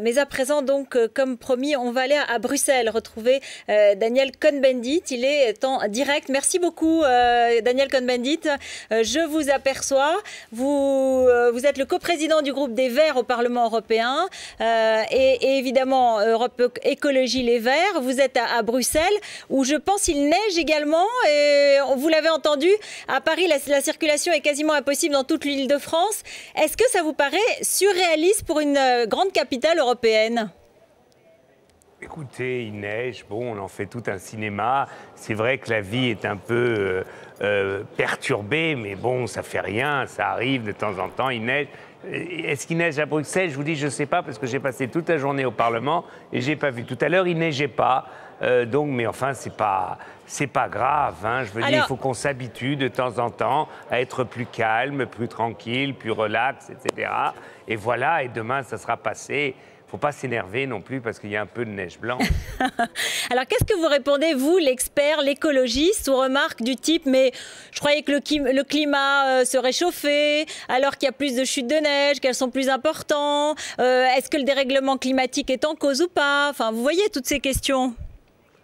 Mais à présent, donc, comme promis, on va aller à Bruxelles retrouver Daniel Cohn-Bendit. Il est en direct. Merci beaucoup, Daniel Cohn-Bendit. Je vous aperçois. Vous êtes le coprésident du groupe des Verts au Parlement européen et évidemment Europe Écologie Les Verts. Vous êtes à Bruxelles où je pense il neige également et vous l'avez entendu, à Paris la circulation est quasiment impossible dans toute l'Île-de-France. Est-ce que ça vous paraît surréaliste pour une grande capitale européenne ? Écoutez, il neige, bon, on en fait tout un cinéma. C'est vrai que la vie est un peu perturbée, mais bon, ça fait rien, ça arrive de temps en temps, il neige. Est-ce qu'il neige à Bruxelles? Je vous dis, je ne sais pas, parce que j'ai passé toute la journée au Parlement et je n'ai pas vu. Tout à l'heure, il neigeait pas. Donc, mais enfin, c'est pas grave. Hein. Je veux dire, il faut qu'on s'habitue de temps en temps à être plus calme, plus tranquille, plus relax, etc. Et voilà, et demain, ça sera passé. Il ne faut pas s'énerver non plus parce qu'il y a un peu de neige blanche. Alors, qu'est-ce que vous répondez, vous, l'expert, l'écologiste, aux remarques du type « mais je croyais que le climat se réchauffait, alors qu'il y a plus de chutes de neige, qu'elles sont plus importantes, est-ce que le dérèglement climatique est en cause ou pas ?» Enfin, vous voyez toutes ces questions.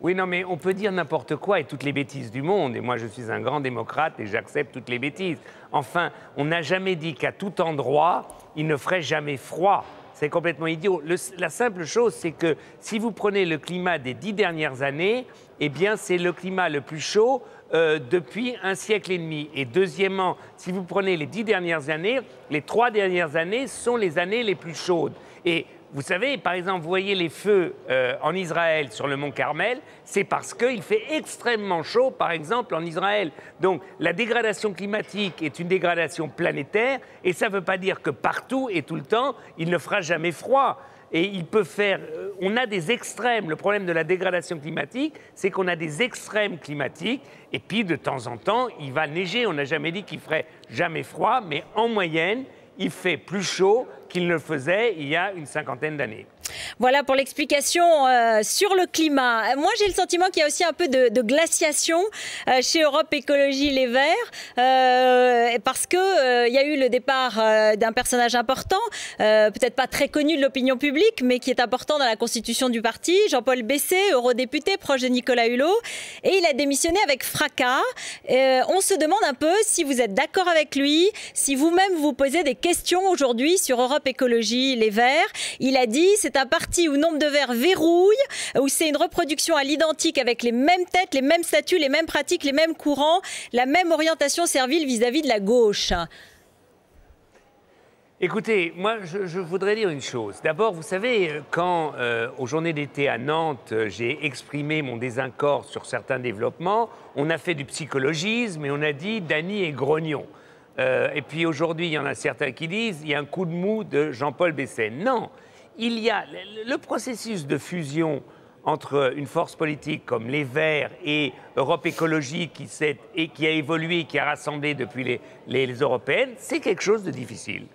Oui, non, mais on peut dire n'importe quoi et toutes les bêtises du monde. Et moi, je suis un grand démocrate et j'accepte toutes les bêtises. Enfin, on n'a jamais dit qu'à tout endroit, il ne ferait jamais froid. C'est complètement idiot. La simple chose, c'est que si vous prenez le climat des 10 dernières années, eh bien, c'est le climat le plus chaud depuis un siècle et demi. Et deuxièmement, si vous prenez les 10 dernières années, les 3 dernières années sont les années les plus chaudes. Et vous savez, par exemple, vous voyez les feux en Israël sur le mont Carmel, c'est parce qu'il fait extrêmement chaud, par exemple, en Israël. Donc, la dégradation climatique est une dégradation planétaire, et ça ne veut pas dire que partout et tout le temps, il ne fera jamais froid. Et il peut faire... on a des extrêmes. Le problème de la dégradation climatique, c'est qu'on a des extrêmes climatiques, et puis de temps en temps, il va neiger. On n'a jamais dit qu'il ferait jamais froid, mais en moyenne, il fait plus chaud qu'il ne le faisait il y a une cinquantaine d'années. Voilà pour l'explication sur le climat. Moi, j'ai le sentiment qu'il y a aussi un peu de glaciation chez Europe Écologie Les Verts, parce que il y a eu le départ d'un personnage important, peut-être pas très connu de l'opinion publique, mais qui est important dans la constitution du parti, Jean-Paul Bessé, eurodéputé proche de Nicolas Hulot, et il a démissionné avec fracas. On se demande un peu si vous êtes d'accord avec lui, si vous-même vous posez des questions aujourd'hui sur Europe Écologie Les Verts. Il a dit c'est un parti où nombre de Verts verrouille, où c'est une reproduction à l'identique avec les mêmes têtes, les mêmes statuts, les mêmes pratiques, les mêmes courants, la même orientation servile vis-à-vis de la gauche. Écoutez, moi, je voudrais dire une chose. D'abord, vous savez, quand, aux Journées d'été à Nantes, j'ai exprimé mon désaccord sur certains développements, on a fait du psychologisme et on a dit Dany est grognon. Et puis aujourd'hui, il y en a certains qui disent il y a un coup de mou de Jean-Paul Bessé. Non, il y a le processus de fusion entre une force politique comme les Verts et Europe Écologie qui a évolué, qui a rassemblé depuis les européennes, c'est quelque chose de difficile.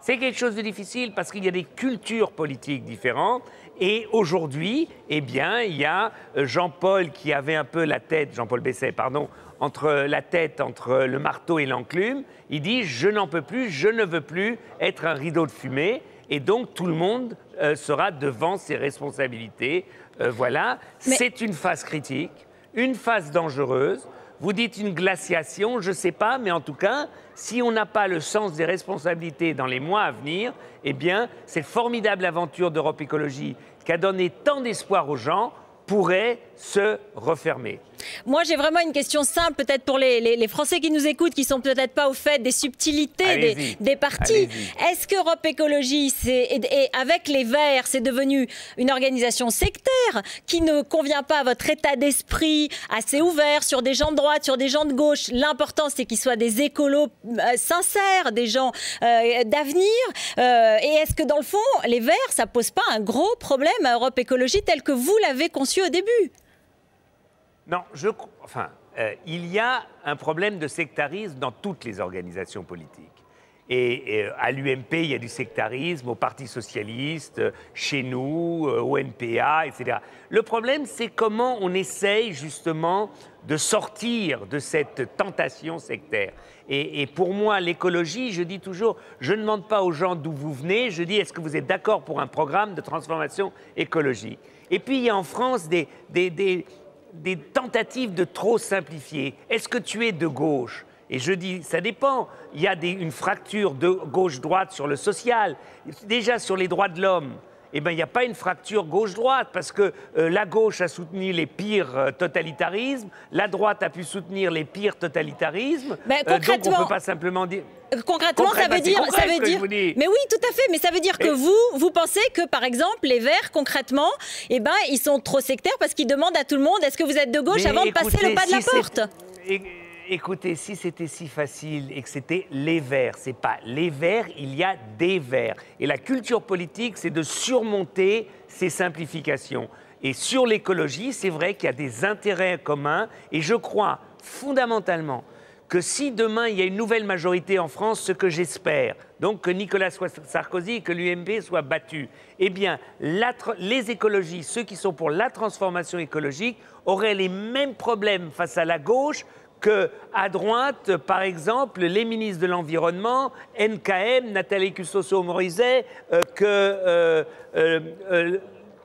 C'est quelque chose de difficile parce qu'il y a des cultures politiques différentes. Et aujourd'hui, eh bien, il y a Jean-Paul qui avait un peu la tête, Jean-Paul Bessé, pardon, entre le marteau et l'enclume. Il dit « je n'en peux plus, je ne veux plus être un rideau de fumée ». Et donc, tout le monde sera devant ses responsabilités. Voilà, c'est une phase critique, une phase dangereuse. Vous dites une glaciation, je ne sais pas, mais en tout cas, si on n'a pas le sens des responsabilités dans les mois à venir, eh bien, cette formidable aventure d'Europe Écologie qui a donné tant d'espoir aux gens pourrait se refermer. Moi, j'ai vraiment une question simple, peut-être pour les Français qui nous écoutent, qui sont peut-être pas au fait des subtilités des partis. Est-ce qu'Europe Écologie, et avec les Verts, c'est devenu une organisation sectaire qui ne convient pas à votre état d'esprit assez ouvert sur des gens de droite, sur des gens de gauche? L'important, c'est qu'ils soient des écolos sincères, des gens d'avenir. Et est-ce que dans le fond, les Verts, ça pose pas un gros problème à Europe Écologie tel que vous l'avez conçu au début? Non, il y a un problème de sectarisme dans toutes les organisations politiques. Et à l'UMP, il y a du sectarisme, au Parti socialiste, chez nous, au NPA, etc. Le problème, c'est comment on essaye justement de sortir de cette tentation sectaire. Et pour moi, l'écologie, je dis toujours, je ne demande pas aux gens d'où vous venez, je dis est-ce que vous êtes d'accord pour un programme de transformation écologique. Et puis il y a en France des tentatives de trop simplifier. Est-ce que tu es de gauche ? Et je dis, ça dépend. Il y a une fracture de gauche-droite sur le social. Déjà, sur les droits de l'homme, eh ben, il n'y a pas une fracture gauche-droite, parce que la gauche a soutenu les pires totalitarismes, la droite a pu soutenir les pires totalitarismes. Ben, donc on ne peut pas simplement dire... Concrètement, ça veut dire... Mais oui, tout à fait. Mais ça veut dire que vous pensez que, par exemple, les Verts, concrètement, eh ben, ils sont trop sectaires parce qu'ils demandent à tout le monde, est-ce que vous êtes de gauche avant de passer le pas de la porte ? Écoutez, si c'était si facile et que c'était les Verts, c'est pas les Verts, il y a des Verts. Et la culture politique, c'est de surmonter ces simplifications. Et sur l'écologie, c'est vrai qu'il y a des intérêts communs. Et je crois fondamentalement que si demain il y a une nouvelle majorité en France, ce que j'espère, donc que Nicolas Sarkozy et que l'UMP soient battus, eh bien, les écologistes, ceux qui sont pour la transformation écologique, auraient les mêmes problèmes face à la gauche qu'à droite, par exemple, les ministres de l'Environnement, NKM, Nathalie Cussoso-Morizet,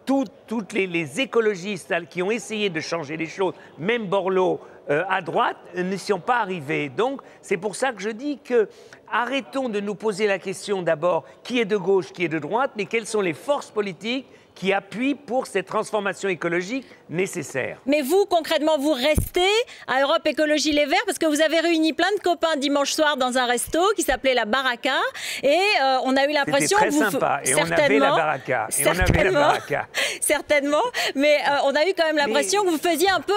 toutes les écologistes qui ont essayé de changer les choses, même Borloo à droite, ne sont pas arrivés. Donc, c'est pour ça que je dis que arrêtons de nous poser la question d'abord qui est de gauche, qui est de droite, mais quelles sont les forces politiques qui appuient pour cette transformation écologique nécessaire. Mais vous, concrètement, vous restez à Europe Écologie Les Verts parce que vous avez réuni plein de copains dimanche soir dans un resto qui s'appelait la Baraka et on a eu l'impression que vous... C'était très sympa et on avait la Baraka. Certainement, mais on a eu quand même l'impression que vous faisiez un peu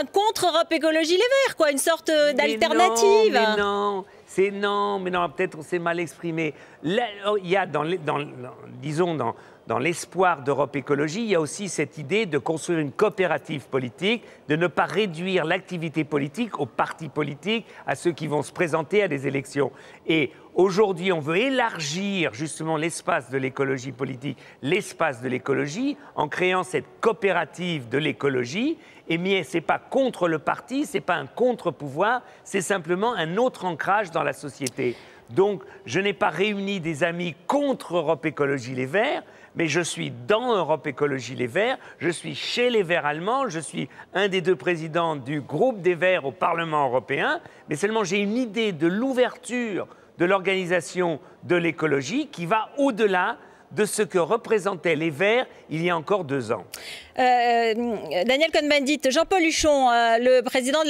un contre Europe Écologie Les Verts, quoi, une sorte d'alternative. Mais non, peut-être on s'est mal exprimé. Là, il y a dans l'espoir d'Europe Écologie, il y a aussi cette idée de construire une coopérative politique, de ne pas réduire l'activité politique aux partis politiques, à ceux qui vont se présenter à des élections. Et aujourd'hui, on veut élargir justement l'espace de l'écologie politique, l'espace de l'écologie, en créant cette coopérative de l'écologie. Mais ce n'est pas contre le parti, ce n'est pas un contre-pouvoir, c'est simplement un autre ancrage dans la société. Donc, je n'ai pas réuni des amis contre Europe Écologie Les Verts, mais je suis dans Europe Écologie Les Verts, je suis chez les Verts allemands, je suis un des 2 présidents du groupe des Verts au Parlement européen, mais seulement j'ai une idée de l'ouverture de l'organisation de l'écologie qui va au-delà de ce que représentaient les Verts il y a encore 2 ans. Daniel Cohn-Bendit, Jean-Paul Huchon, le président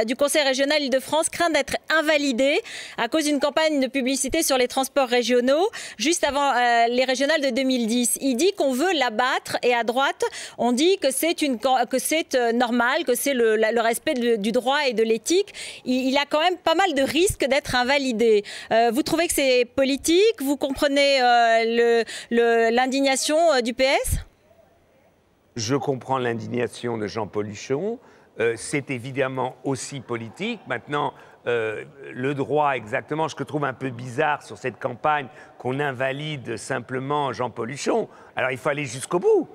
du Conseil régional Île-de-France, craint d'être invalidé à cause d'une campagne de publicité sur les transports régionaux juste avant les régionales de 2010. Il dit qu'on veut l'abattre et à droite, on dit que c'est normal, que c'est le respect du droit et de l'éthique. Il a quand même pas mal de risques d'être invalidé. Vous trouvez que c'est politique? Vous comprenez l'indignation du PS? Je comprends l'indignation de Jean-Paul Huchon. C'est évidemment aussi politique. Maintenant, le droit, exactement, ce que je trouve un peu bizarre sur cette campagne, qu'on invalide simplement Jean-Paul Huchon. Alors, il faut aller jusqu'au bout.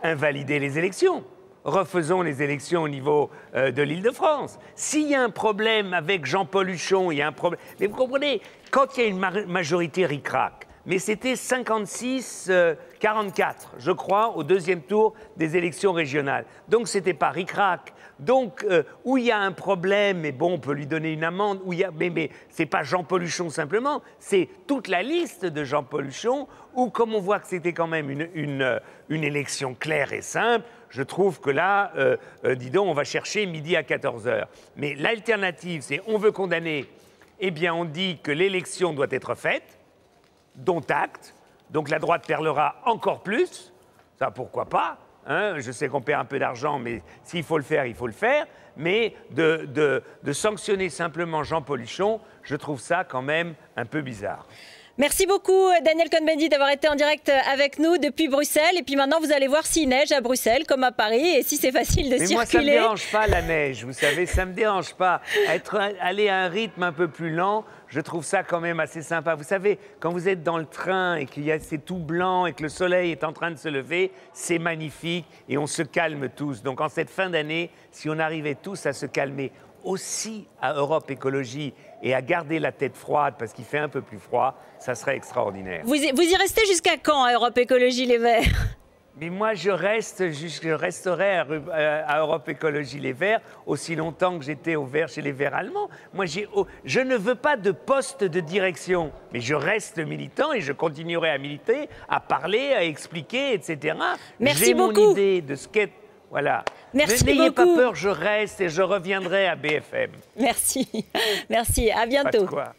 Invalider les élections. Refaisons les élections au niveau de l'Île-de-France. S'il y a un problème avec Jean-Paul Huchon, il y a un problème... Mais vous comprenez, quand il y a une majorité ric-rac, mais c'était 56-44, je crois, au 2e tour des élections régionales. Donc, ce n'était pas ric-rac. Donc, où il y a un problème, mais bon, on peut lui donner une amende, mais ce n'est pas Jean-Paul Huchon simplement, c'est toute la liste de Jean-Paul Huchon, où, comme on voit que c'était quand même une élection claire et simple, je trouve que là, dis donc, on va chercher midi à 14h. Mais l'alternative, c'est on veut condamner, eh bien, on dit que l'élection doit être faite, dont acte, donc la droite perlera encore plus, ça pourquoi pas, hein, je sais qu'on perd un peu d'argent, mais s'il faut le faire, il faut le faire, mais de sanctionner simplement Jean-Paul Huchon, je trouve ça quand même un peu bizarre. Merci beaucoup Daniel Cohn-Bendit d'avoir été en direct avec nous depuis Bruxelles. Et puis maintenant, vous allez voir s'il neige à Bruxelles comme à Paris et si c'est facile de circuler. Mais moi, ça ne me dérange pas la neige, vous savez, ça ne me dérange pas. Aller à un rythme un peu plus lent, je trouve ça quand même assez sympa. Vous savez, quand vous êtes dans le train et qu'il y a c'est tout blanc et que le soleil est en train de se lever, c'est magnifique et on se calme tous. Donc en cette fin d'année, si on arrivait tous à se calmer aussi à Europe Écologie et à garder la tête froide parce qu'il fait un peu plus froid, ça serait extraordinaire. Vous y restez jusqu'à quand à Europe Écologie Les Verts? Mais moi, je resterai à Europe Écologie Les Verts aussi longtemps que j'étais au vert chez les Verts allemands. Moi, je ne veux pas de poste de direction, mais je reste militant et je continuerai à militer, à parler, à expliquer, etc. Merci beaucoup. J'ai mon idée de ce qu'est... Voilà. Merci N'ayez pas beaucoup. peur, je reste et je reviendrai à BFM. Merci. Merci. À bientôt. Pas de quoi.